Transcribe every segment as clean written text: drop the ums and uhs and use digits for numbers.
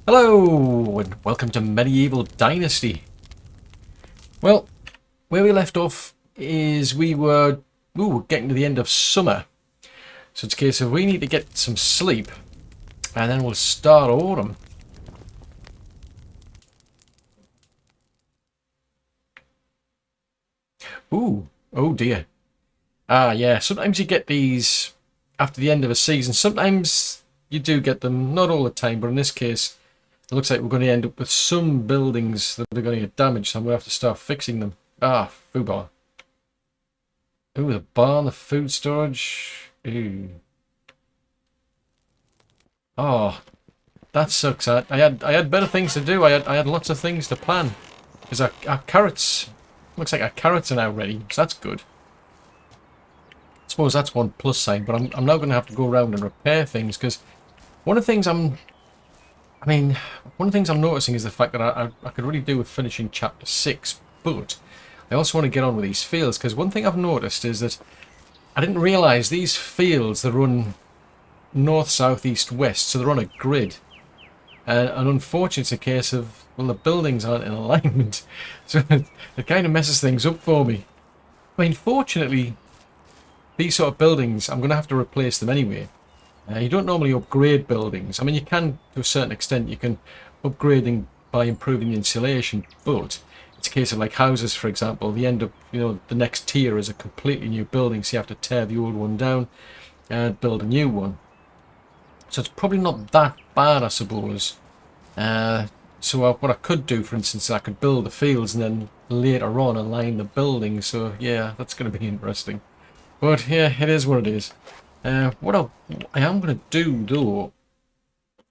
Hello, and welcome to Medieval Dynasty. Well, where we left off is we were getting to the end of summer. So it's a case of we need to get some sleep, and then we'll start autumn. Ooh, oh dear. Ah, yeah, sometimes you get these after the end of a season. Sometimes you do get them, not all the time, but in this case, it looks like we're going to end up with some buildings that are going to get damaged, so I'm going to have to start fixing them. Ah, foobar. Ooh, the barn, the food storage. Ooh. Oh, that sucks. I had better things to do. I had lots of things to plan. Because our carrots, looks like our carrots are now ready, so that's good. I suppose that's one plus side, but I'm now going to have to go around and repair things, because one of the things one of the things I'm noticing is the fact that I could really do with finishing chapter 6, but I also want to get on with these fields, because one thing I've noticed is that I didn't realise these fields, they run north, south, east, west, so they're on a grid. And unfortunately, it's a case of, well, the buildings aren't in alignment, so it kind of messes things up for me. I mean, fortunately, these sort of buildings, I'm going to have to replace them anyway. You don't normally upgrade buildings. I mean, you can, to a certain extent, you can upgrade them by improving the insulation, but it's a case of, like, houses, for example, the end of, the next tier is a completely new building, so you have to tear the old one down and build a new one. So it's probably not that bad, I suppose. So what I could do, for instance, I could build the fields and then later on align the buildings. So yeah, that's going to be interesting. But yeah, it is what it is. What I am going to do, though,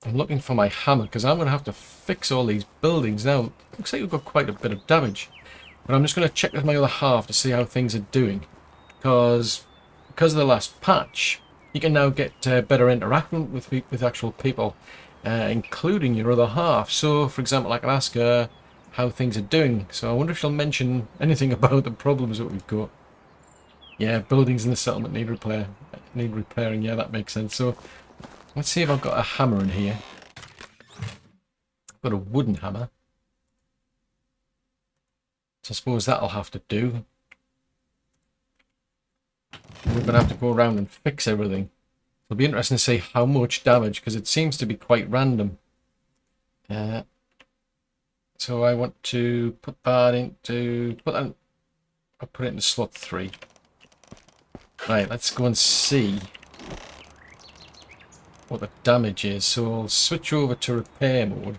I'm looking for my hammer, because I'm going to have to fix all these buildings now. Looks like we've got quite a bit of damage. But I'm just going to check with my other half to see how things are doing. Because of the last patch, you can now get better interaction with actual people, including your other half. So, for example, I can ask her how things are doing. So I wonder if she'll mention anything about the problems that we've got. Yeah, buildings in the settlement need repairing. Yeah, that makes sense. So let's see if I've got a hammer in here. I've got a wooden hammer. So I suppose that'll have to do. We're going to have to go around and fix everything. It'll be interesting to see how much damage, because it seems to be quite random. So I want to put that into... I'll put it into slot 3. Right, let's go and see what the damage is. So I'll switch over to repair mode.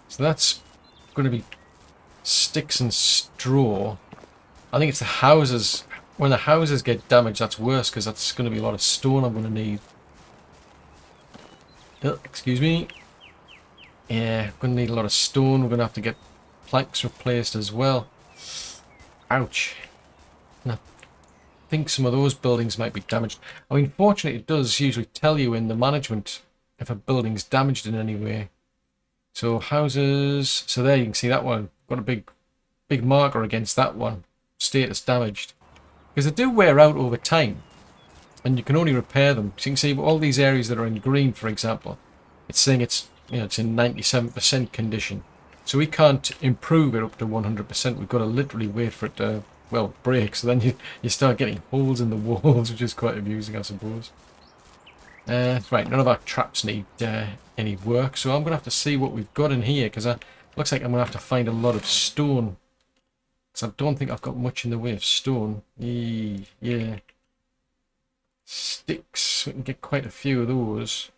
So that's going to be sticks and straw. I think it's the houses. When the houses get damaged, that's worse, because that's going to be a lot of stone I'm going to need. Oh, excuse me. Yeah, going to need a lot of stone. We're going to have to get planks replaced as well. Ouch. And I think some of those buildings might be damaged. I mean, fortunately, it does usually tell you in the management if a building's damaged in any way. So houses. So there you can see that one. Got a big marker against that one. Status damaged. Because they do wear out over time, and you can only repair them. So you can see all these areas that are in green, for example, it's saying it's it's in 97% condition. So we can't improve it up to 100%. We've got to literally wait for it to, well, break. So then you start getting holes in the walls, which is quite amusing, I suppose. Right, none of our traps need any work, so I'm going to have to see what we've got in here, because it looks like I'm going to have to find a lot of stone. I don't think I've got much in the way of stone. Yeah. Sticks. We can get quite a few of those.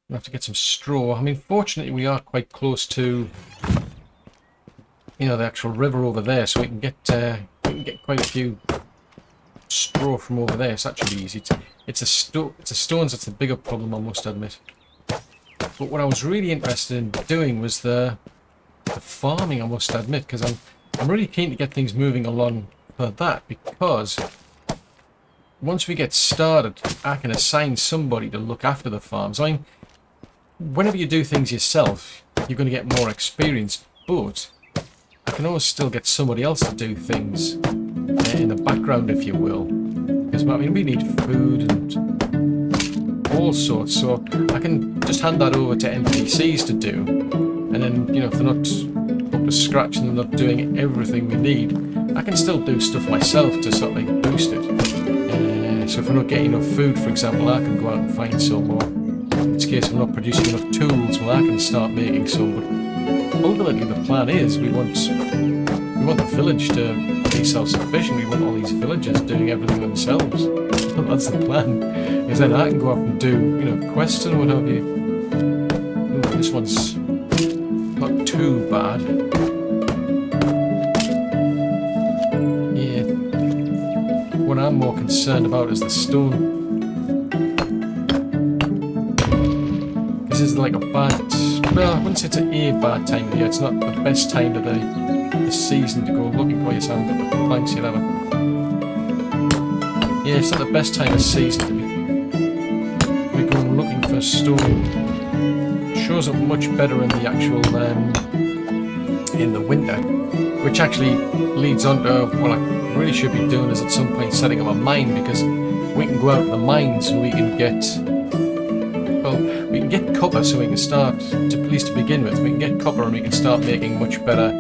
We'll have to get some straw. I mean, fortunately, we are quite close to, the actual river over there, so we can get quite a few straw from over there. So that should be easy. It's the stones that's the bigger problem, I must admit. But what I was really interested in doing was the farming, I must admit, because I'm really keen to get things moving along for that, because once we get started, I can assign somebody to look after the farms. I mean, whenever you do things yourself, you're going to get more experience, but I can always still get somebody else to do things in the background, if you will. Because, I mean, we need food and all sorts, so I can just hand that over to NPCs to do. And then, you know, if they're not up to scratch and they're not doing everything we need, I can still do stuff myself to sort of like boost it. So if we're not getting enough food, for example, I can go out and find some more. In this case, if we're not producing enough tools, well, I can start making some. But ultimately, the plan is we want the village to be self-sufficient. We want all these villagers doing everything themselves. That's the plan. Because then I can go off and do, you know, quests and what have you. Ooh, this one's not too bad. What I'm more concerned about is the stone. This is like a bad... Well, I wouldn't say it's a bad time of the year. It's not the best time of the season to go looking for your sound, but the planks you'll have. Yeah, it's not the best time of season to be going looking for stone. It shows up much better in the actual... in the winter. Which actually leads on to what I really should be doing is at some point setting up a mine, because we can go out to the mines and we can get, well, we can get copper, so we can start, at least to begin with, we can get copper and we can start making much better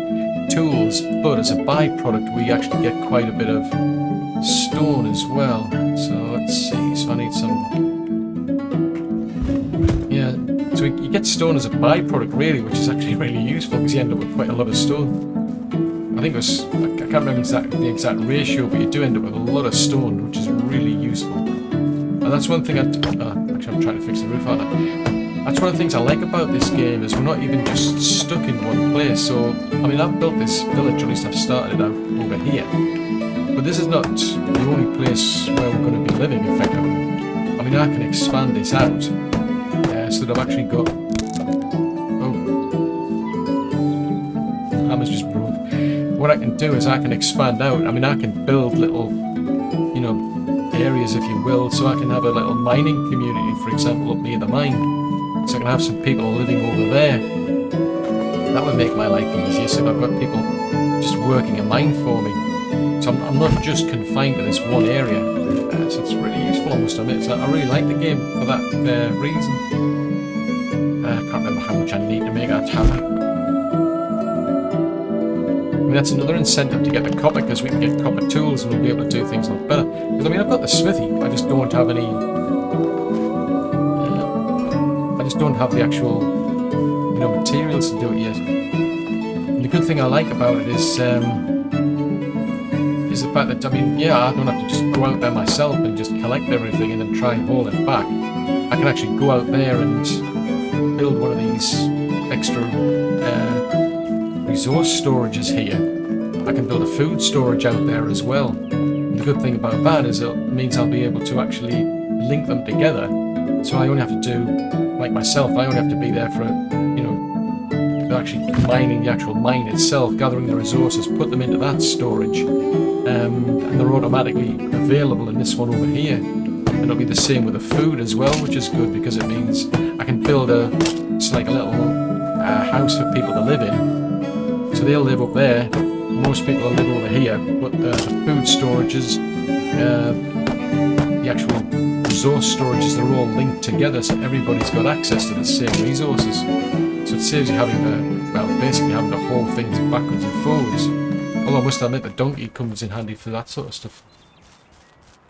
tools, but as a byproduct we actually get quite a bit of stone as well. So let's see, so I need some, yeah, so you get stone as a byproduct really, which is actually really useful because you end up with quite a lot of stone. I think it was, I can't remember the exact ratio, but you do end up with a lot of stone, which is really useful. And that's one thing actually I'm trying to fix the roof, aren't I? That's one of the things I like about this game, is we're not even just stuck in one place. So, I mean, I've built this village, or at least I've started it out over here. But this is not the only place where we're going to be living, effectively. I mean, I can expand this out, so that I've actually got... Oh. Hammer's just broke. What I can do is I can expand out. I mean, I can build little, you know, areas, if you will, so I can have a little mining community, for example, up near the mine. So I can have some people living over there. That would make my life easier, so I've got people just working a mine for me. So I'm not just confined to this one area. So it's really useful, I must admit. So I really like the game for that reason. I can't remember how much I need to make that happen. I mean, that's another incentive to get the copper, because we can get copper tools and we'll be able to do things a lot better. Because I mean, I've got the smithy, I just don't have any... I just don't have the actual, you know, materials to do it yet. And the good thing I like about it is the fact that, I mean, yeah, I don't have to just go out there myself and just collect everything and then try and haul it back. I can actually go out there and build one of these extra resource storages here. I can build a food storage out there as well. And the good thing about that is it means I'll be able to actually link them together. So I only have to do, like myself, I only have to be there for, you know, actually mining the actual mine itself, gathering the resources, put them into that storage, and they're automatically available in this one over here. And it'll be the same with the food as well, which is good because it means I can build it's like a little house for people to live in. So they'll live up there, most people will live over here, but the food storages, the actual resource storages, they're all linked together, so everybody's got access to the same resources. So it saves you having to, well, basically having to haul things backwards and forwards. Although I must admit the donkey comes in handy for that sort of stuff.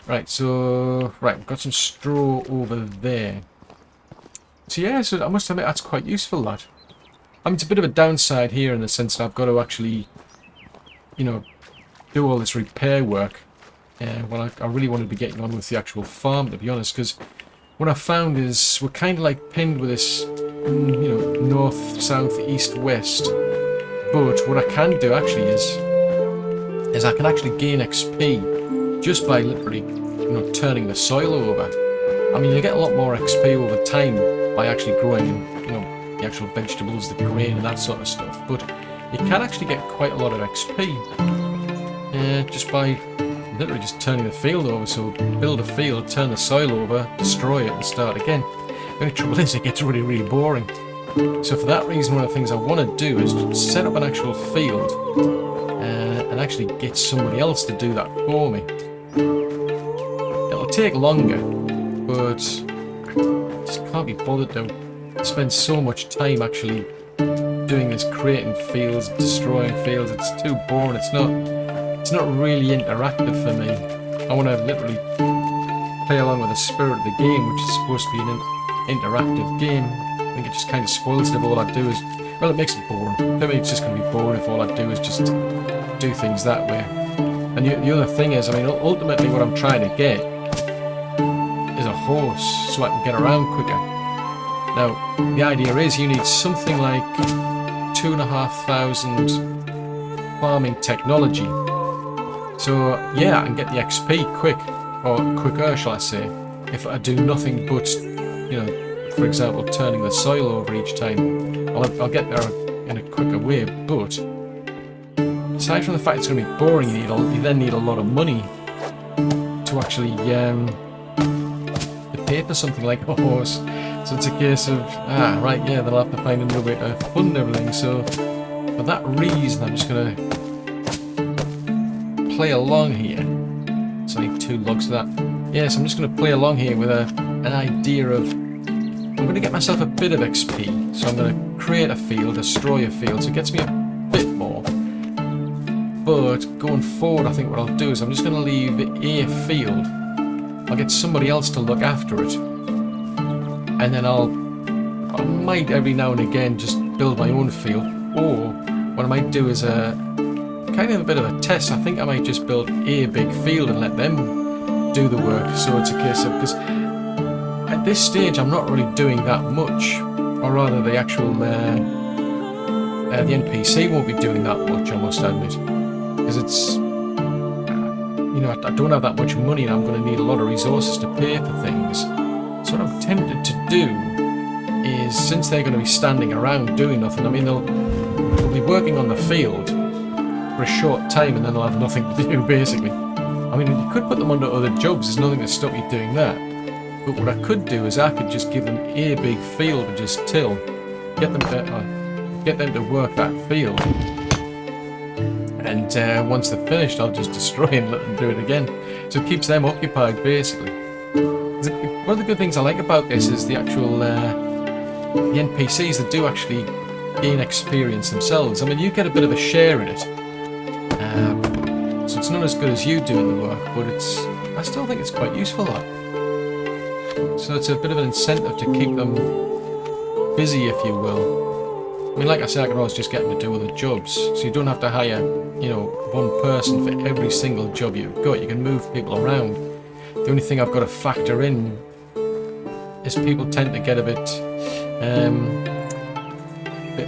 Right, so, right, we've got some straw over there. So yeah, so I must admit that's quite useful, that. I mean, it's a bit of a downside here in the sense that I've got to actually, you know, do all this repair work. Well, I really want to be getting on with the actual farm, to be honest, because what I found is we're kind of like pinned with this, you know, north, south, east, west. But what I can do actually is I can actually gain XP just by literally, you know, turning the soil over. I mean, you get a lot more XP over time by actually growing, you know, the actual vegetables, the grain and that sort of stuff. But you can actually get quite a lot of XP just by literally just turning the field over. So build a field, turn the soil over, destroy it and start again. The only trouble is it gets really, really boring. So for that reason, one of the things I want to do is set up an actual field and actually get somebody else to do that for me. It'll take longer, but can't be bothered to spend so much time actually doing this, creating fields, destroying fields. It's too boring. It's not really interactive for me. I want to literally play along with the spirit of the game, which is supposed to be an interactive game. I think it just kind of spoils it if all I do is, well, it makes it boring. For me, it's just going to be boring if all I do is just do things that way. And the other thing is, I mean, ultimately what I'm trying to get is a horse so I can get around quicker. Now, the idea is you need something like 2,500 farming technology. So, yeah, I can get the XP quick, or quicker, shall I say, if I do nothing but, you know, for example, turning the soil over each time. I'll get there in a quicker way, but aside from the fact it's going to be boring, you then need a lot of money to actually to pay for something like a horse. So it's a case of, right, yeah, they'll have to find another way to fund everything. So for that reason, I'm just going to play along here. So I need 2 logs for that. Yes, I'm just going to play along here with an idea of, I'm going to get myself a bit of XP. So I'm going to create a field, destroy a field, so it gets me a bit more. But going forward, I think what I'll do is I'm just going to leave a field. I'll get somebody else to look after it. And then I might every now and again just build my own field. Or what I might do is kind of a bit of a test. I think I might just build a big field and let them do the work. So it's a case of, because at this stage I'm not really doing that much, or rather the actual the NPC won't be doing that much, I must admit, because it's, you know, I don't have that much money and I'm going to need a lot of resources to pay for things. So what I'm tempted to do is, since they're going to be standing around doing nothing, I mean, they'll be working on the field for a short time and then they'll have nothing to do, basically. I mean, you could put them under other jobs, there's nothing to stop you doing that. But what I could do is I could just give them a big field and just till, get them to work that field. And once they're finished, I'll just destroy and let them do it again. So it keeps them occupied, basically. One of the good things I like about this is the actual the NPCs that do actually gain experience themselves. I mean, you get a bit of a share in it, so it's not as good as you doing the work, but I still think it's quite useful. That. So it's a bit of an incentive to keep them busy, if you will. I mean, like I said, I can always just get them to do other jobs, so you don't have to hire, you know, one person for every single job you've got. You can move people around. The only thing I've got to factor in is people tend to get a bit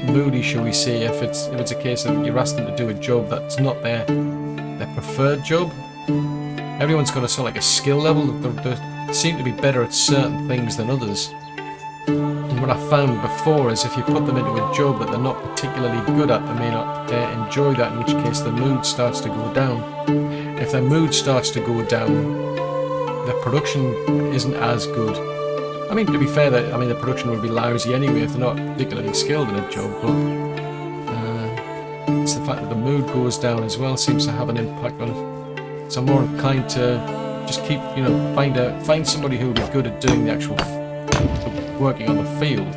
moody, shall we say, if it's a case of you're asking them to do a job that's not their preferred job. Everyone's got a sort of like a skill level. They seem to be better at certain things than others. And what I found before is if you put them into a job that they're not particularly good at, they may not enjoy that, in which case the mood starts to go down. If their mood starts to go down, the production isn't as good. I mean, to be fair, the production would be lousy anyway if they're not particularly skilled in a job, but it's the fact that the mood goes down as well seems to have an impact on it. So I'm more inclined to just keep, you know, find somebody who will be good at doing the actual working on the field,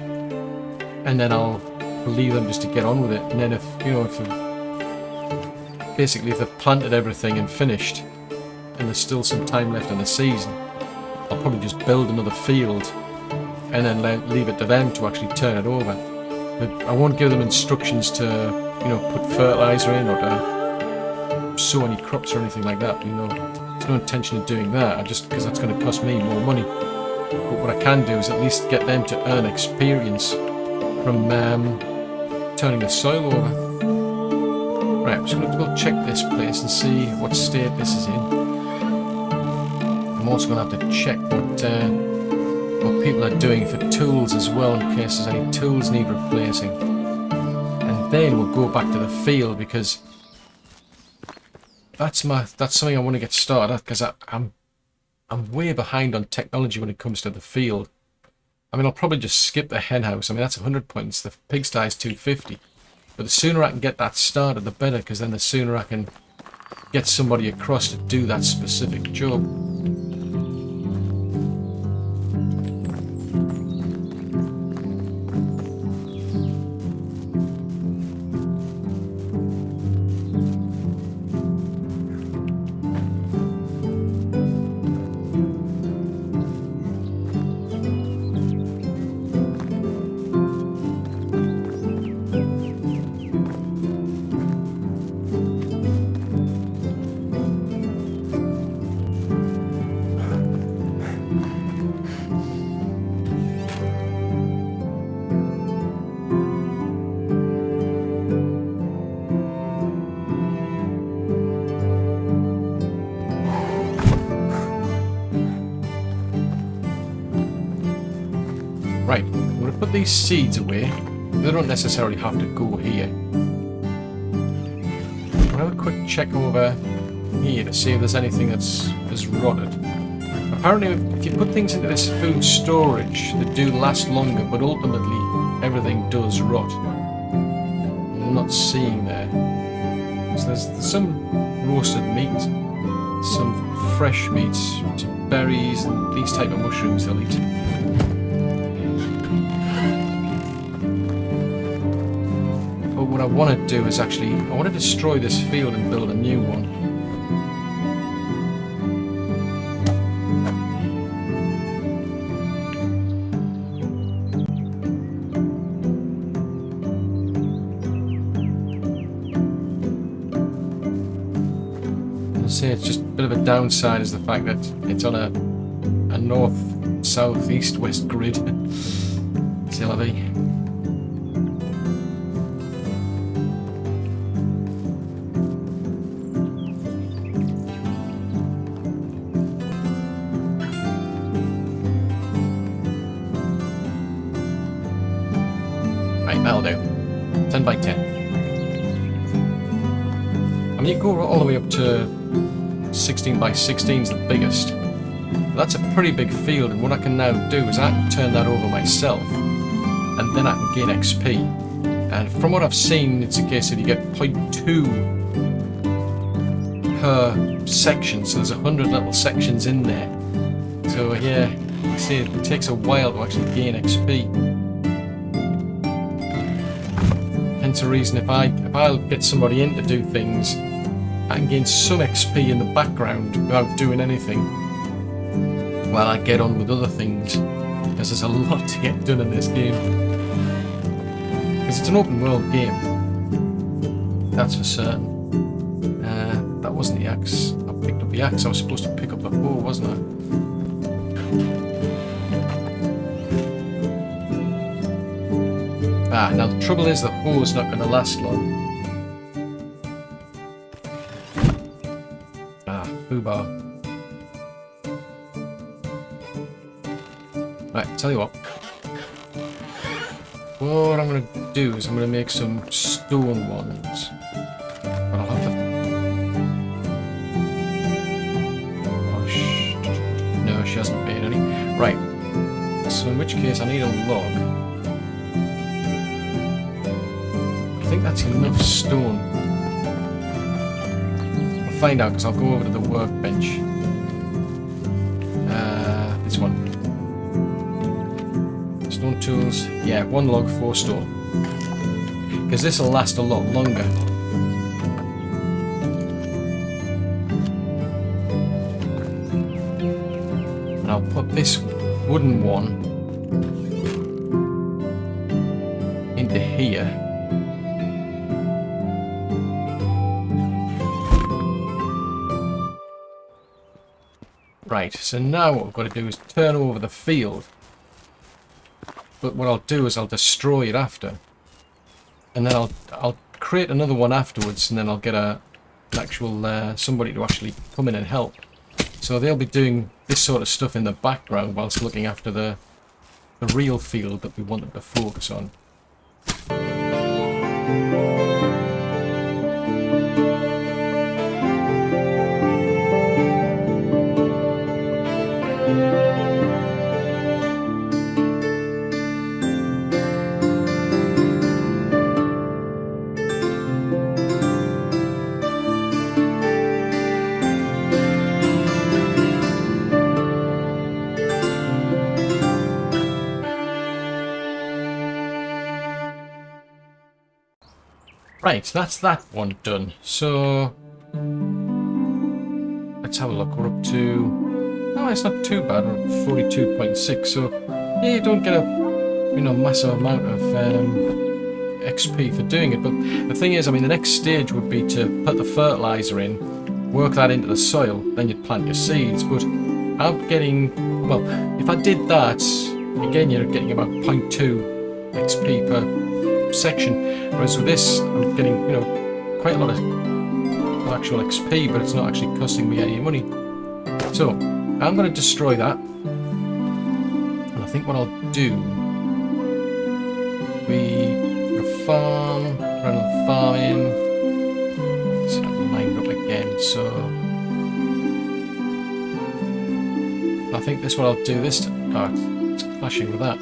and then I'll leave them just to get on with it. And then if they've planted everything and finished, and there's still some time left in the season, I'll probably just build another field and then leave it to them to actually turn it over. But I won't give them instructions to, you know, put fertilizer in or to sow any crops or anything like that. You know, there's no intention of doing that. Because that's going to cost me more money. But what I can do is at least get them to earn experience from turning the soil over. Right, I'm just going to go check this place and see what state this is in. I'm also going to have to check what people are doing for tools as well, in case there's any tools need replacing. And then we'll go back to the field, because that's something I want to get started at, because I'm way behind on technology when it comes to the field. I mean, I'll probably just skip the hen house. I mean, that's 100 points. The pigsty is 250. But the sooner I can get that started, the better, because then the sooner I can get somebody across to do that specific job. Right, I'm going to put these seeds away. They don't necessarily have to go here. I'll have a quick check over here to see if there's anything that's rotted. Apparently, if you put things into this food storage, they do last longer, but ultimately everything does rot. I'm not seeing there. So there's some roasted meat, some fresh meats, some berries, and these type of mushrooms they'll eat. But what I want to do is actually, I want to destroy this field and build a new one. It's just a bit of a downside is the fact that it's on a north, south, east, west grid. C'est la vie. Right, that'll do. 10 by 10. I mean, you go all the way up to 16 by 16 is the biggest. But that's a pretty big field, and what I can now do is I can turn that over myself, and then I can gain XP. And from what I've seen, it's a case that you get 0.2 per section, so there's 100 little sections in there. So yeah, you see it takes a while to actually gain XP. Hence the reason if I'll get somebody in to do things, I can gain some XP in the background without doing anything while I get on with other things, because there's a lot to get done in this game. Because it's an open world game, that's for certain. That wasn't the axe. I picked up the axe. I was supposed to pick up the hoe, wasn't I? Now the trouble is the hoe's not going to last long. Bar. Right, tell you what. What I'm going to do is I'm going to make some stone ones. But I'll have to... Oh, no, she hasn't made any. Right. So in which case I need a log. I think that's enough stone. Find out, because I'll go over to the workbench. This one. Stone tools. Yeah, 1 log, 4 stone. Because this will last a lot longer. And I'll put this wooden one into here. Right, so now what we've got to do is turn over the field. But what I'll do is I'll destroy it after. And then I'll create another one afterwards, and then I'll get an actual somebody to actually come in and help. So they'll be doing this sort of stuff in the background whilst looking after the real field that we wanted to focus on. Right, that's that one done. So let's have a look. We're up to... Oh, it's not too bad. We're at 42.6. So yeah, you don't get a massive amount of XP for doing it. But the thing is, I mean, the next stage would be to put the fertilizer in, work that into the soil, then you'd plant your seeds. But I'm getting... Well, if I did that, again, you're getting about 0.2 XP per section, whereas with this I'm getting quite a lot of actual XP, but it's not actually costing me any money. So I'm going to destroy that, and I think what I'll do we farm, run the farm in. So that lined up again, so I think this is what I'll do this time. Oh, it's clashing with that.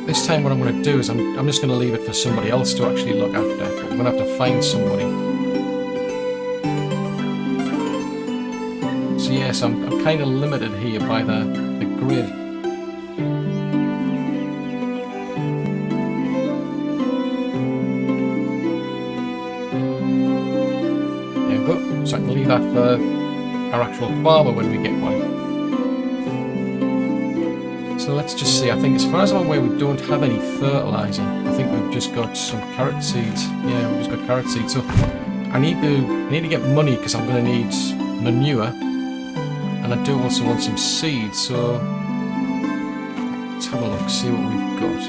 This time what I'm going to do is I'm just going to leave it for somebody else to actually look after. I'm going to have to find somebody. So yes, I'm kind of limited here by the grid. There we go. So I can leave that for our actual farmer when we get one. So let's just see. I think as far as I'm aware, we don't have any fertilizer. I think we've just got some carrot seeds. Yeah, we've just got carrot seeds. So I need to get money because I'm going to need manure, and I do also want some seeds. So let's have a look, see what we've got.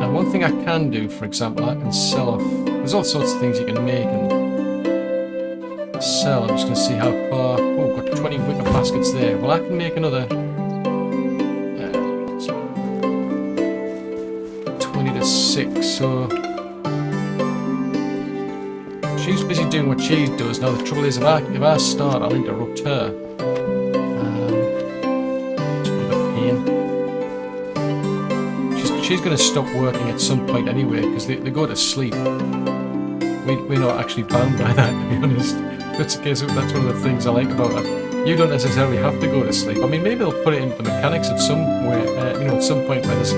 Now, one thing I can do, for example, I can sell off. There's all sorts of things you can make and sell. I'm just going to see how far. Oh, got 20 wicker baskets there. Well, I can make another 20 to 6. So she's busy doing what she does. Now the trouble is, if I start, I'll interrupt her. It's a bit of a pain. She's going to stop working at some point anyway because they go to sleep. We're not actually bound by that, to be honest. That's the case. That's one of the things I like about it. You don't necessarily have to go to sleep. I mean, maybe they'll put it into the mechanics at some way, at some point where it's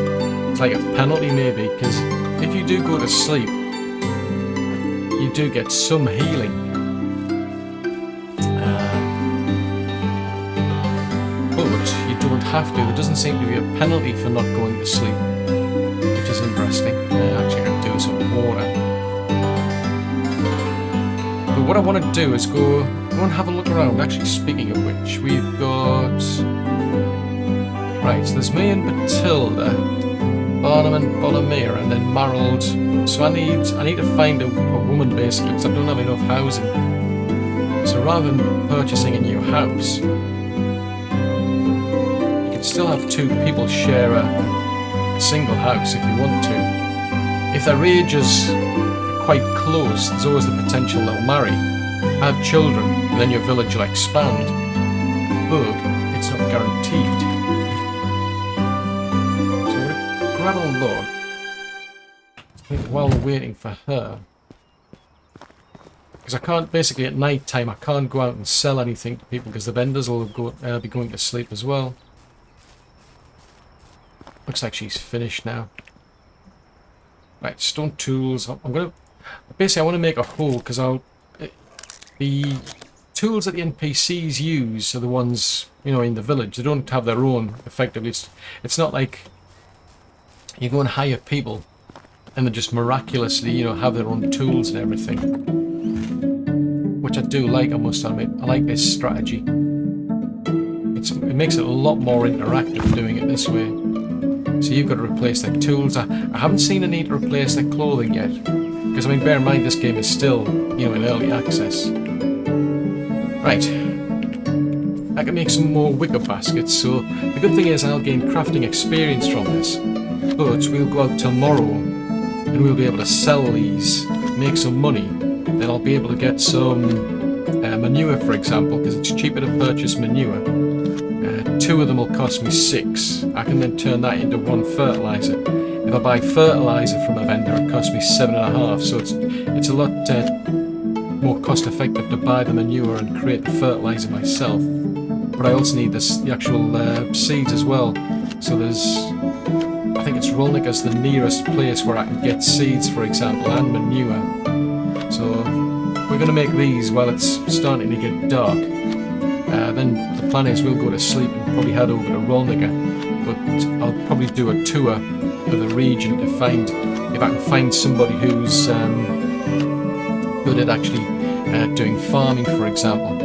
like a penalty, maybe, because if you do go to sleep, you do get some healing. But you don't have to. There doesn't seem to be a penalty for not going to sleep, which is interesting. Actually, I can do some water. But what I want to do is go and have a look around. Actually, speaking of which, we've got... Right, so there's me and Batilda, Barnum and Bonamira, and then Marold. So I need to find a woman, basically, because I don't have enough housing. So rather than purchasing a new house, you can still have two people share a single house if you want to. If their ages are quite close, there's always the potential they'll marry, have children, and then your village will expand. But it's not guaranteed. So I'm going to grab a look. While we're waiting for her, because I can't, basically at night time, I can't go out and sell anything to people because the vendors will be going to sleep as well. Looks like she's finished now. Right, stone tools. I'm gonna basically I want to make a hole because the tools that the NPCs use are the ones in the village. They don't have their own. Effectively, it's not like you go and hire people and they just miraculously, have their own tools and everything. Which I do like, I must admit. I like this strategy. It makes it a lot more interactive doing it this way. So you've got to replace their tools. I haven't seen a need to replace their clothing yet. Because, I mean, bear in mind this game is still, in early access. Right. I can make some more wicker baskets, so the good thing is I'll gain crafting experience from this. But we'll go out tomorrow and we'll be able to sell these, make some money. Then I'll be able to get some manure, for example, because it's cheaper to purchase manure. 2 of them will cost me 6. I can then turn that into 1 fertilizer. If I buy fertilizer from a vendor, it costs me 7.5. So it's a lot more cost effective to buy the manure and create the fertilizer myself. But I also need the actual seeds as well. So I think it's Rolnica's the nearest place where I can get seeds, for example, and manure. So we're going to make these while it's starting to get dark. Then the plan is we'll go to sleep and probably head over to Rolnica. But I'll probably do a tour of the region to find if I can find somebody who's good at actually doing farming, for example.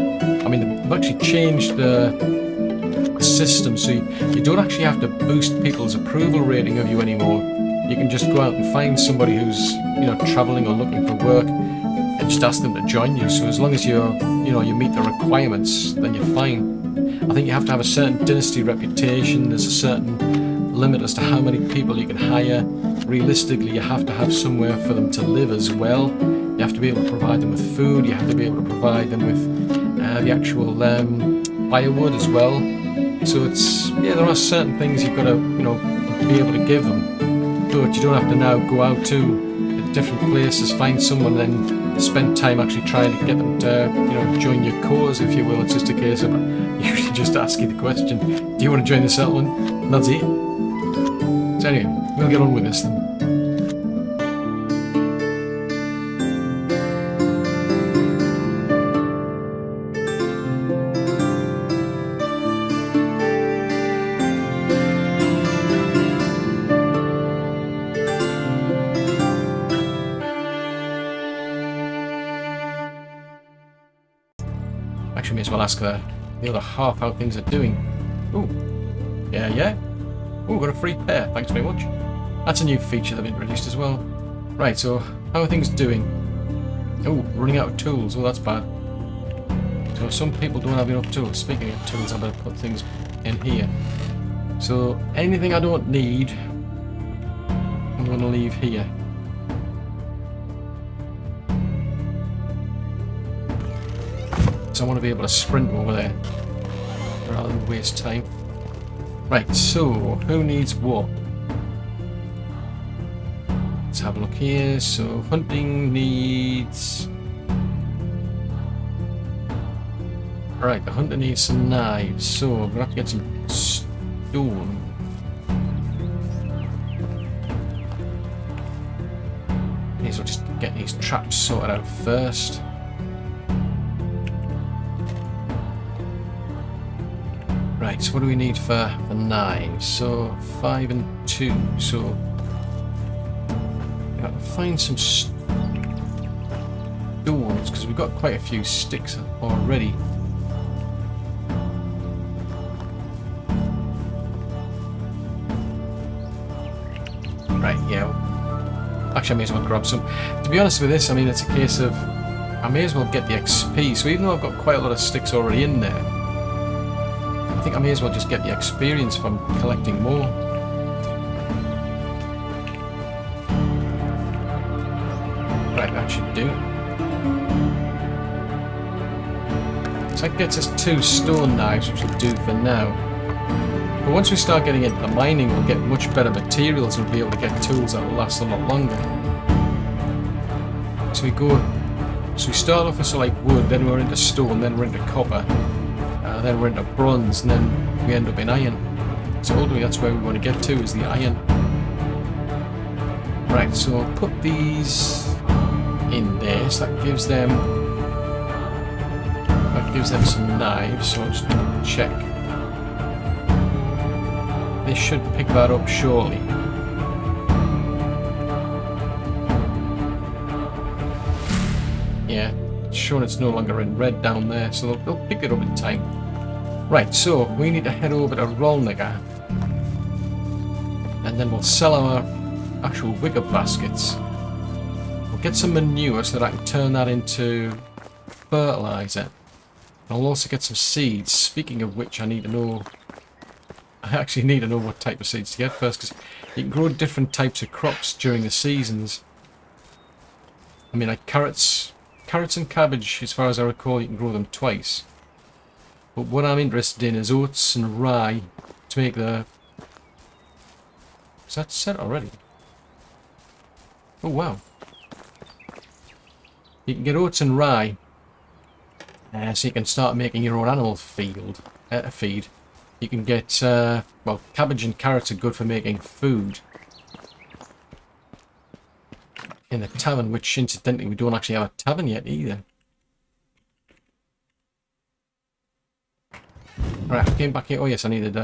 I mean, they've actually changed the system, so you don't actually have to boost people's approval rating of you anymore. You can just go out and find somebody who's traveling or looking for work, just ask them to join you. So as long as you meet the requirements, then you're fine. I think you have to have a certain dynasty reputation. There's a certain limit as to how many people you can hire. Realistically, you have to have somewhere for them to live as well. You have to be able to provide them with food. You have to be able to provide them with the actual firewood as well. So there are certain things you've got to be able to give them. But you don't have to now go out to different places, find someone, then spend time actually trying to get them to join your cause, if you will. It's just a case of usually just asking the question, do you want to join the settlement? And that's it. So anyway, we'll get on with this then. Actually, may as well ask the other half how things are doing. Ooh. Yeah. Ooh, got a free pair. Thanks very much. That's a new feature they've introduced as well. Right, so how are things doing? Oh, running out of tools. Oh, that's bad. So some people don't have enough tools. Speaking of tools, I better put things in here. So anything I don't need, I'm going to leave here. So I want to be able to sprint over there rather than waste time. Right, so who needs what? Let's have a look here. So hunting needs... Right, the hunter needs some knives, so we're going to have to get some stone. May as well just get these traps sorted out first. Right, so what do we need for knives? So 5 and 2. So we have to find some stones because we've got quite a few sticks already. Right, yeah. Actually, I may as well grab some. To be honest with this, I mean, it's a case of I may as well get the XP. So even though I've got quite a lot of sticks already in there, I think I may as well just get the experience from collecting more. Right, that should do. So that gets us 2 stone knives, which will do for now. But once we start getting into the mining, we'll get much better materials and we'll be able to get tools that will last a lot longer. So we start off with like wood, then we're into stone, then we're into copper. Then we're into bronze, and then we end up in iron. So ultimately that's where we want to get to, is the iron. Right, so I'll put these in there, so that gives them some knives, so I'll just check. They should pick that up surely. Yeah, it's showing it's no longer in red down there, so they'll pick it up in time. Right, so we need to head over to Rollnigger, and then we'll sell our actual wicker baskets. We'll get some manure so that I can turn that into fertilizer. I'll also get some seeds. Speaking of which, I actually need to know what type of seeds to get first, because you can grow different types of crops during the seasons. I mean, like carrots and cabbage, as far as I recall, you can grow them twice. But what I'm interested in is oats and rye to make the... Is that set already? Oh, wow. You can get oats and rye, so you can start making your own animal feed. You can get, well, cabbage and carrots are good for making food. In the tavern, which incidentally we don't actually have a tavern yet either. Right, I came back here. Oh yes, I needed.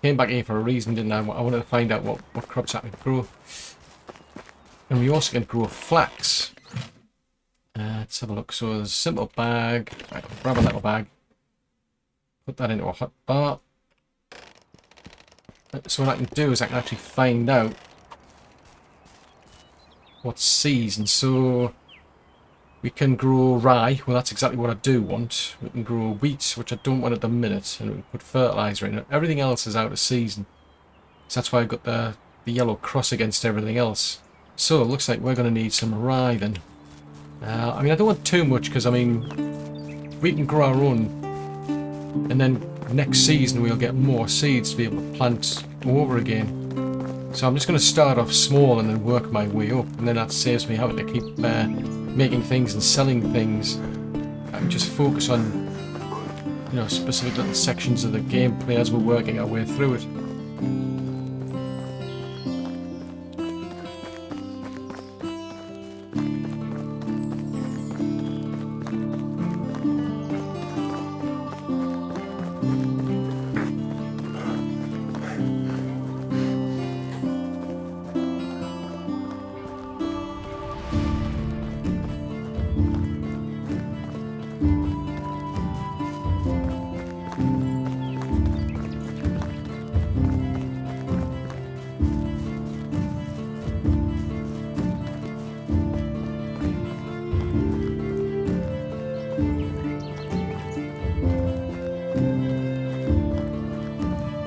Came back here for a reason, didn't I? I wanted to find out what crops I could grow, and we also can grow flax. Let's have a look. So there's a simple bag. Right, I'll grab a little bag. Put that into a hot bar. So what I can do is I can actually find out what season. So We can grow rye. Well, that's exactly what I do want. We can grow wheat, which I don't want at the minute. And we can put fertilizer in it. Everything else is out of season. So that's why I've got the yellow cross against everything else. So it looks like we're going to need some rye then. I mean, I don't want too much because, I mean, we can grow our own. And then next season we'll get more seeds to be able to plant over again. So I'm just going to start off small and then work my way up. And then that saves me having to keep making things and selling things. I just focus on, you know, specific little sections of the gameplay as we're working our way through it.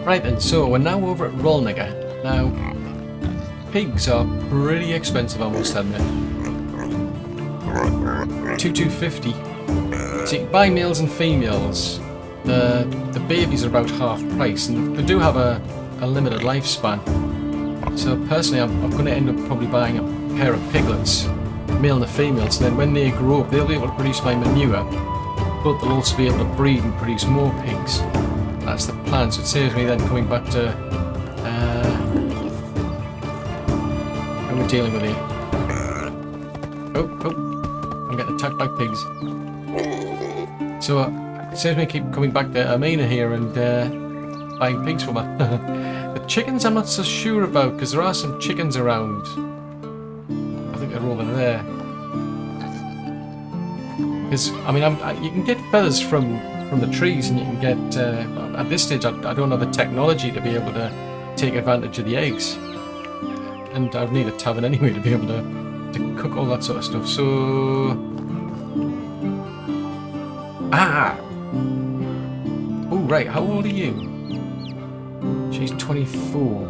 Right then, so we're now over at Rollnigger. Now, pigs are pretty expensive, I must admit. 2,250. So you can buy males and females. The babies are about half price, and they do have a limited lifespan. So personally, I'm going to end up probably buying a pair of piglets, male and a female, so then when they grow up, they'll be able to produce my manure, but they'll also be able to breed and produce more pigs. That's the plan, so it saves me then coming back to who we're dealing with here. Oh, I'm getting attacked by pigs. So it saves me keep coming back to Amina here and buying pigs from her. The chickens I'm not so sure about, because there are some chickens around. I think they're over there. Because, I mean, you can get feathers from the trees, and you can get at this stage I don't have the technology to be able to take advantage of the eggs, and I'd need a tavern anyway to be able to cook all that sort of stuff. So oh right, how old are you? She's 24.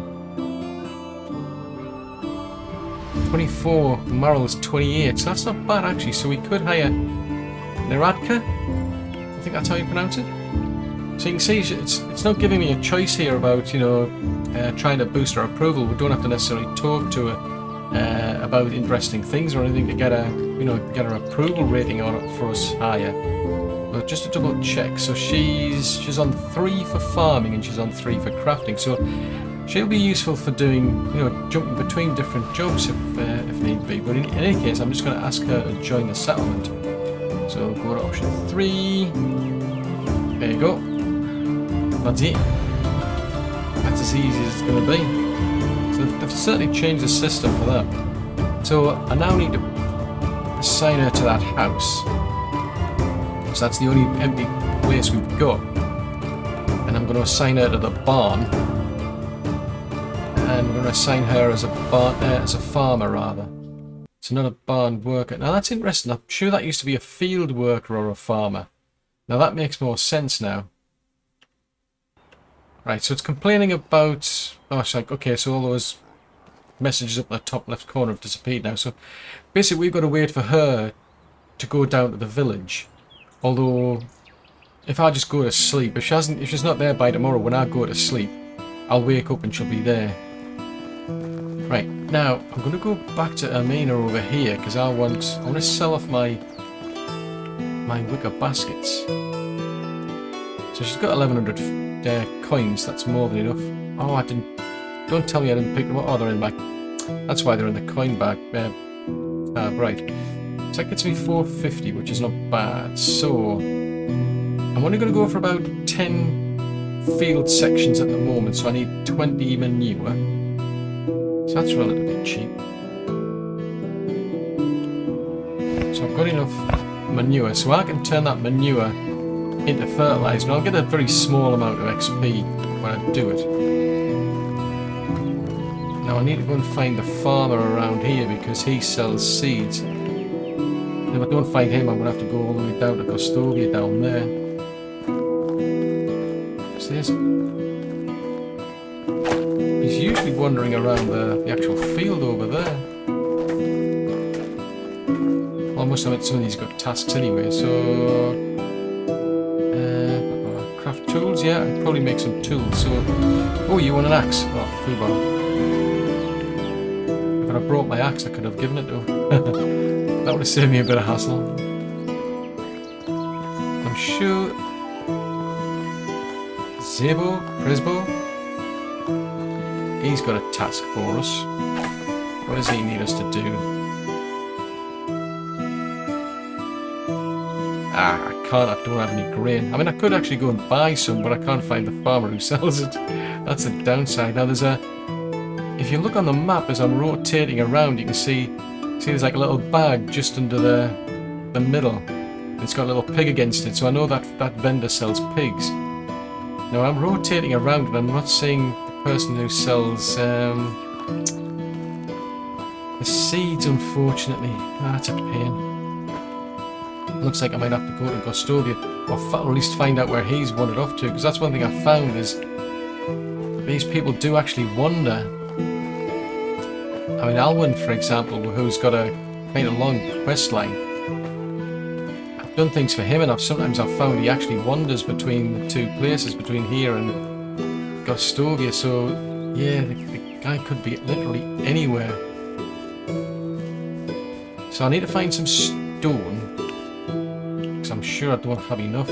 24, Maryl's 28, so that's not bad actually. So we could hire Neradka, I think that's how you pronounce it. So you can see it's not giving me a choice here about, you know, trying to boost her approval. We don't have to necessarily talk to her about interesting things or anything to get a, you know, get her approval rating on it for us higher. But just to double check, so she's on 3 for farming and she's on 3 for crafting. So she'll be useful for doing, you know, jumping between different jobs if need be. But in any case, I'm just going to ask her to join the settlement. So go to option 3. There you go. That's it. That's as easy as it's going to be. So they've certainly changed the system for that. So I now need to assign her to that house. So that's the only empty place we've got. And I'm going to assign her to the barn. And we're going to assign her as a farmer rather. So not a barn worker. Now that's interesting. I'm sure that used to be a field worker or a farmer. Now that makes more sense now. Right, so it's complaining about... Oh, it's like, okay, so all those messages up in the top left corner have disappeared now. So basically we've got to wait for her to go down to the village. Although, if I just go to sleep, if she's not there by tomorrow when I go to sleep, I'll wake up and she'll be there. Right, now I'm going to go back to Amina over here because I want to sell off my wicker baskets. So she's got 1,100 coins. That's more than enough. Oh, don't tell me I didn't pick them up. Oh, they're in my... That's why they're in the coin bag. Right. So that gets me 450, which is not bad. So I'm only going to go for about 10 field sections at the moment. So I need 20 manure. So that's relatively cheap. So I've got enough manure, so I can turn that manure into fertilizer, and I'll get a very small amount of XP when I do it. Now I need to go and find the farmer around here because he sells seeds. If I don't find him, I'm going to have to go all the way down to Gostovia down there. What's this? He's usually wandering around the actual field over there. Well, I must admit some of these got tasks anyway, so... craft tools, yeah, I'd probably make some tools, so... Oh, you want an axe? Oh, foobar. If I brought my axe, I could have given it to him. That would have saved me a bit of hassle. I'm sure... Zebo? Crisbo? He's got a task for us. What does he need us to do? Ah, I can't, I don't have any grain. I mean, I could actually go and buy some, but I can't find the farmer who sells it. That's the downside. Now, there's a... If you look on the map as I'm rotating around, you can see there's like a little bag just under the middle. It's got a little pig against it, so I know that vendor sells pigs. Now, I'm rotating around and I'm not seeing the person who sells the seeds, unfortunately. Ah, that's a pain. Looks like I might have to go to Gostovia, or at least find out where he's wandered off to, because that's one thing I found is these people do actually wander. I mean, Alwyn, for example, who's got a quite a long quest line. I've done things for him, and sometimes I've found he actually wanders between the two places, between here and Gostovia. So yeah, the guy could be literally anywhere. So I need to find some stone. I'm sure I don't have enough.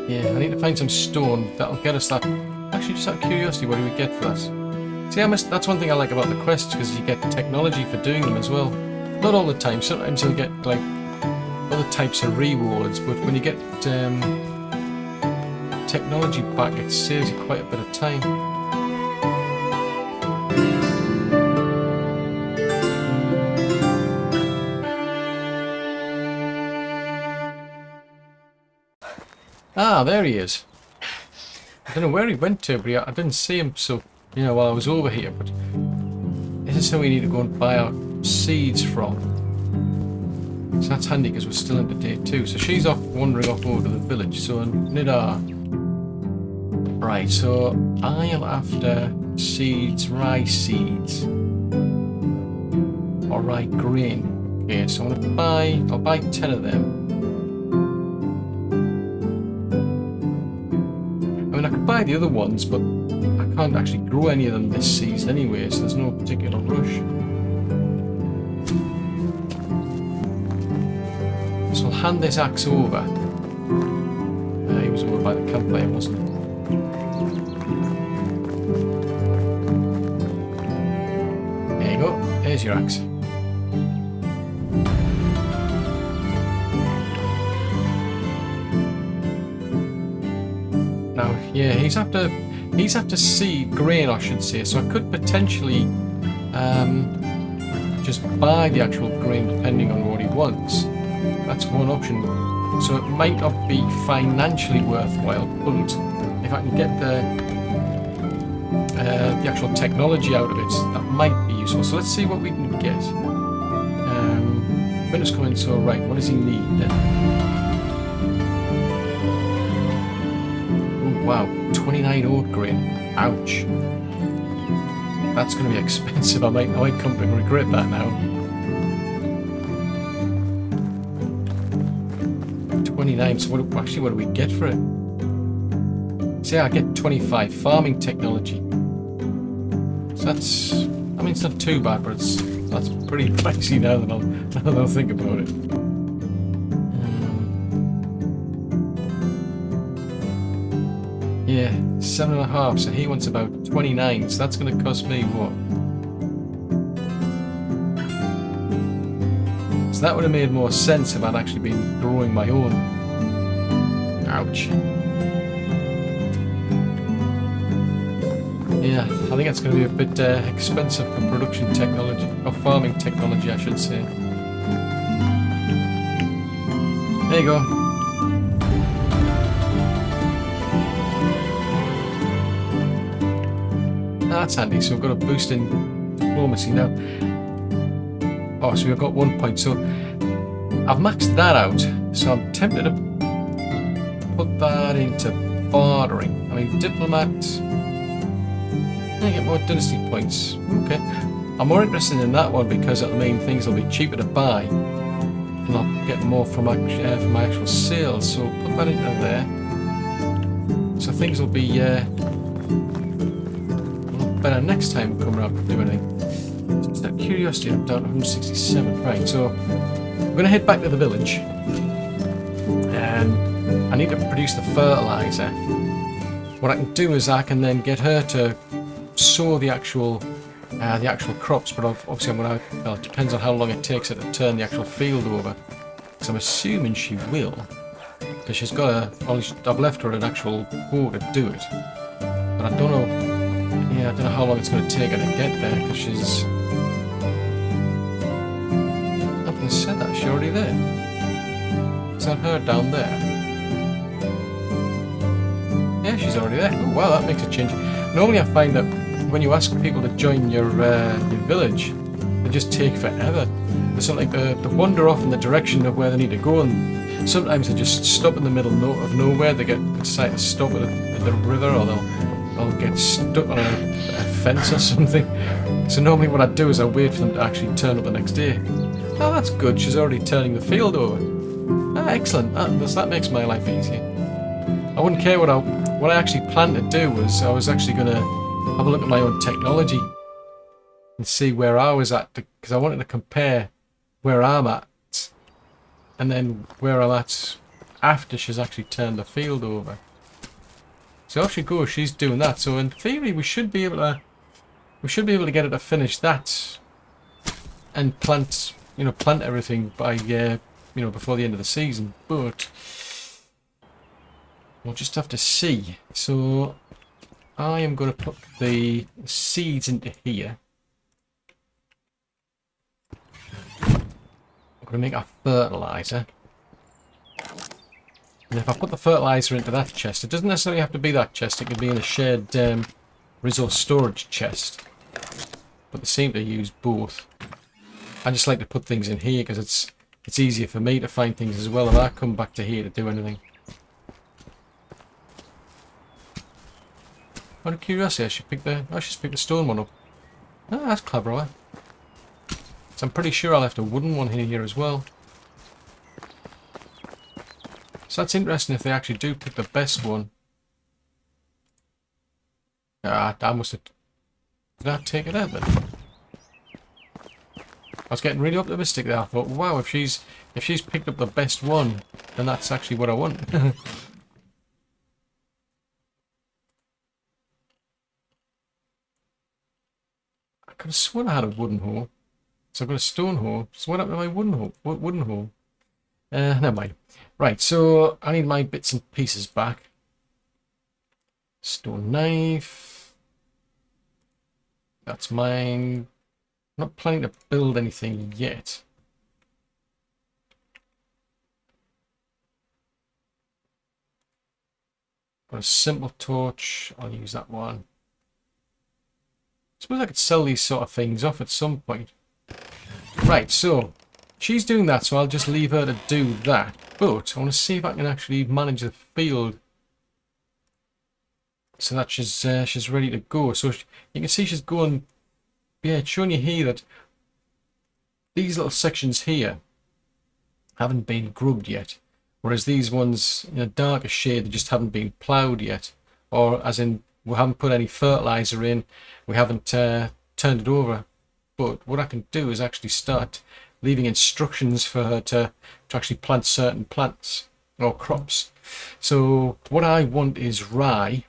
Yeah, I need to find some stone that'll get us that. Actually, just out of curiosity, what do we get for that? See, that's one thing I like about the quests, because you get technology for doing them as well. Not all the time. Sometimes you'll get like other types of rewards, but when you get technology back, it saves you quite a bit of time. Ah, there he is. I don't know where he went to, but I didn't see him, so, you know, while I was over here, but this is who we need to go and buy our seeds from. So that's handy, because we're still into day 2. So she's off, wandering off over to the village, so Nidar. Right, so I am after seeds, rye seeds. Or rye grain. Okay, so I'll buy 10 of them. I could buy the other ones, but I can't actually grow any of them this season anyway, so there's no particular rush. So I'll hand this axe over. He was over by the campfire, wasn't he? There you go. There's your axe. Yeah, he's after seed grain, I should say. So I could potentially just buy the actual grain depending on what he wants. That's one option. So it might not be financially worthwhile, but if I can get the actual technology out of it, that might be useful. So let's see what we can get. Winter's coming, so right, what does he need then? Wow, 29 oat grain. Ouch. That's going to be expensive. I might come to regret that now. 29. So what do we get for it? See, I get 25 farming technology. So that's, I mean, it's not too bad, but that's pretty pricey now that I'll think about it. Yeah, 7.5, so he wants about 29, so that's going to cost me what? So that would have made more sense if I'd actually been growing my own. Ouch. Yeah, I think that's going to be a bit expensive for production technology, or farming technology I should say. There you go. That's handy, so we've got a boost in diplomacy now. Oh, so we've got 1 point. So I've maxed that out, so I'm tempted to put that into bartering. I mean, diplomat. I get more dynasty points. Okay. I'm more interested in that one because it'll mean things will be cheaper to buy. And I'll get more from my actual sales. So put that into there. So things will be a lot better next time we come around to do anything. Just out of curiosity, I'm down to 167. Right, so I'm going to head back to the village. And I need to produce the fertilizer. What I can do is I can then get her to sow the actual crops, but obviously I'm going to, well, it depends on how long it takes her to turn the actual field over. Because I'm assuming she will, because she's got a, well, I've left her an actual hoe to do it. But I don't know, yeah, I don't know how long it's going to take her to get there, because she's, I haven't said that, she's already there. Is that her down there? Yeah, she's already there. Oh, wow, that makes a change. Normally I find that when you ask people to join your village, they just take forever. They sort of like they wander off in the direction of where they need to go, and sometimes they just stop in the middle of nowhere. They decide to stop at the river, or they'll get stuck on a fence or something. So normally what I do is I wait for them to actually turn up the next day. Oh, that's good. She's already turning the field over. Ah, excellent. That makes my life easier. I wouldn't care what I actually planned to do was I was actually going to have a look at my own technology and see where I was at, because I wanted to compare where I'm at and then where I'm at after she's actually turned the field over. So off she goes, she's doing that. So in theory we should be able to get her to finish that and plant everything by before the end of the season, but we'll just have to see. So I am going to put the seeds into here. I'm going to make a fertilizer. And if I put the fertilizer into that chest, it doesn't necessarily have to be that chest, it could be in a shared resource storage chest. But they seem to use both. I just like to put things in here because it's easier for me to find things as well if I come back to here to do anything. Out of curiosity, I should pick the stone one up. Oh, that's clever, right? So I'm pretty sure I left a wooden one here as well. So that's interesting if they actually do pick the best one. Ah, I must have... Did I take it out then? I was getting really optimistic there. I thought, wow, if she's picked up the best one, then that's actually what I want. I could have sworn I had a wooden hoe. So I've got a stone hoe. So what happened to my wooden hoe? Never mind. Right, so I need my bits and pieces back. Stone knife. That's mine. I'm not planning to build anything yet. Got a simple torch. I'll use that one. I suppose I could sell these sort of things off at some point. Right, so she's doing that, so I'll just leave her to do that. But I want to see if I can actually manage the field so that she's ready to go. So you can see she's going. Yeah, it's showing you here that these little sections here haven't been grubbed yet, whereas these ones in a darker shade they just haven't been ploughed yet, or as in we haven't put any fertilizer in, we haven't turned it over. But what I can do is actually start leaving instructions for her to actually plant certain plants or crops. So what I want is rye.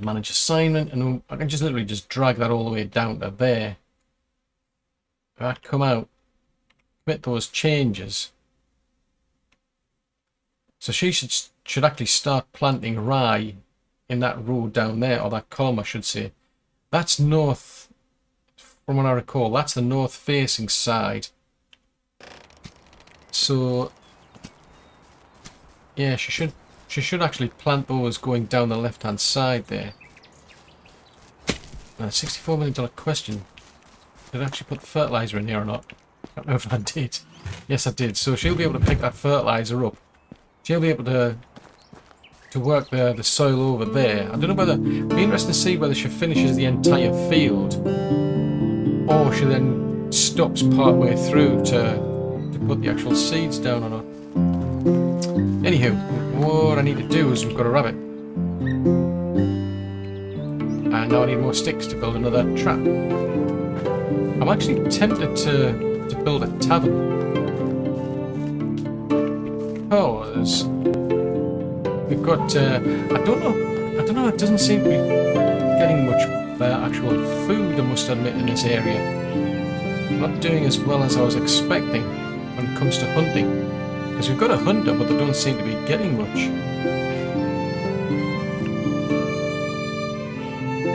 Manage assignment, and I can just literally just drag that all the way down to there. If I come out, commit those changes. So she should actually start planting rye in that row down there, or that column I should say. That's north, from what I recall, that's the north facing side. So yeah, she should actually plant those going down the left hand side there. $64 million question. Did I actually put the fertilizer in here or not? I don't know if I did. Yes, I did. So she'll be able to pick that fertilizer up. She'll be able to work the soil over there. I don't know whether... It'd be interesting to see whether she finishes the entire field, or she then stops part way through to put the actual seeds down or not. Anywho, what I need to do is we've got a rabbit. And now I need more sticks to build another trap. I'm actually tempted to build a tavern. Because we've got, I don't know, it doesn't seem to be getting much actual food, I must admit, in this area. I'm not doing as well as I was expecting when it comes to hunting. Because we've got a hunter, but they don't seem to be getting much.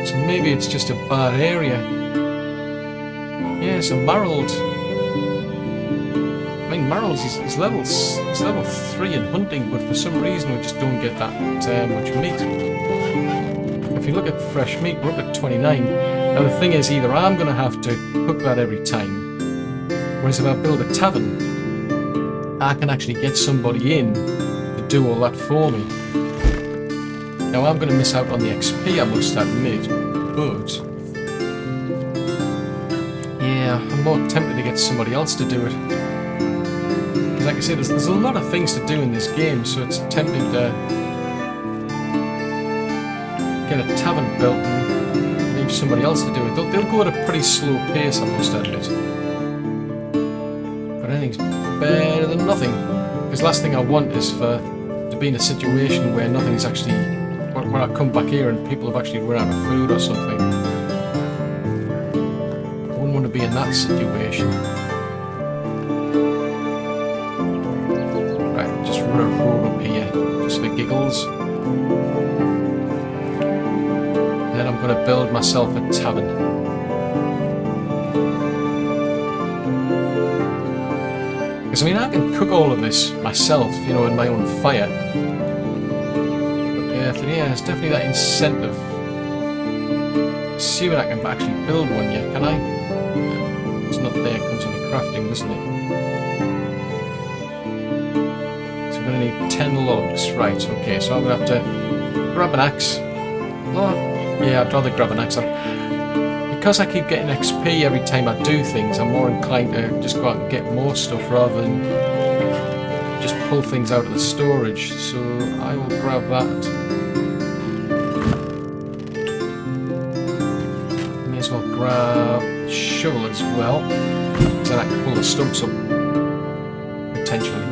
So maybe it's just a bad area. Yeah, so Marald. I mean, Marald's is level 3 in hunting, but for some reason we just don't get that much meat. If you look at fresh meat, we're up at 29. Now the thing is, either I'm going to have to cook that every time, whereas if I build a tavern, I can actually get somebody in to do all that for me. Now I'm going to miss out on the XP, I must admit, but yeah, I'm more tempted to get somebody else to do it. Because like I said, there's a lot of things to do in this game, so it's tempting to get a tavern built and leave somebody else to do it. They'll go at a pretty slow pace, I must admit. But anything's better than nothing. Because last thing I want is to be in a situation where nothing's actually... where I come back here and people have actually run out of food or something. I wouldn't want to be in that situation. Right, just run a road up here, just for giggles. And then I'm going to build myself a tavern. Because, I mean, I can cook all of this myself, you know, in my own fire. But yeah, there's definitely that incentive. Assuming I can actually build one yet, can I? Yeah, it's not there, it comes into crafting, doesn't it? So we're going to need 10 logs. Right, okay, so I'm going to have to grab an axe. Oh, yeah, I'd rather grab an axe. Because I keep getting XP every time I do things, I'm more inclined to just go out and get more stuff rather than just pull things out of the storage. So I will grab that. May as well grab the shovel as well, so that I can pull the stumps up, potentially.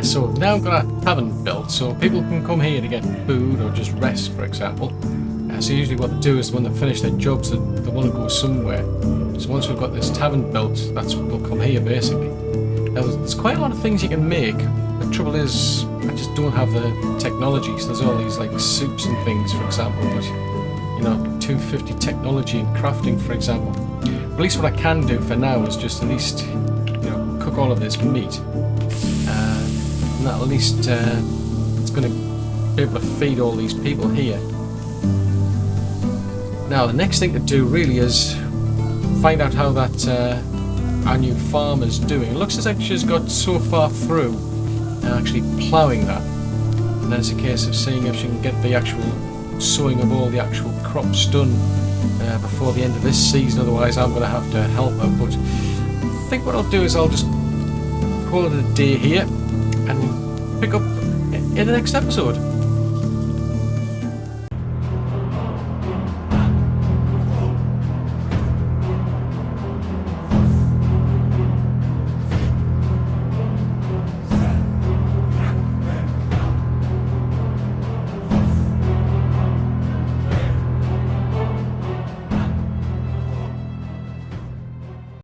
So now I've got a tavern built, so people can come here to get food or just rest, for example. So usually what they do is when they finish their jobs, they want to go somewhere. So once we've got this tavern built, that's they'll come here basically. Now there's quite a lot of things you can make. The trouble is, I just don't have the technology. So there's all these like soups and things, for example. But you know, 250 technology and crafting, for example. But at least what I can do for now is just at least, you know, cook all of this meat. And that at least it's going to be able to feed all these people here. Now the next thing to do really is find out how that our new farmer's doing. It looks as if she's got so far through actually ploughing that. And then it's a case of seeing if she can get the actual sowing of all the actual crops done before the end of this season. Otherwise, I'm going to have to help her. But I think what I'll do is I'll just call it a day here and pick up in the next episode.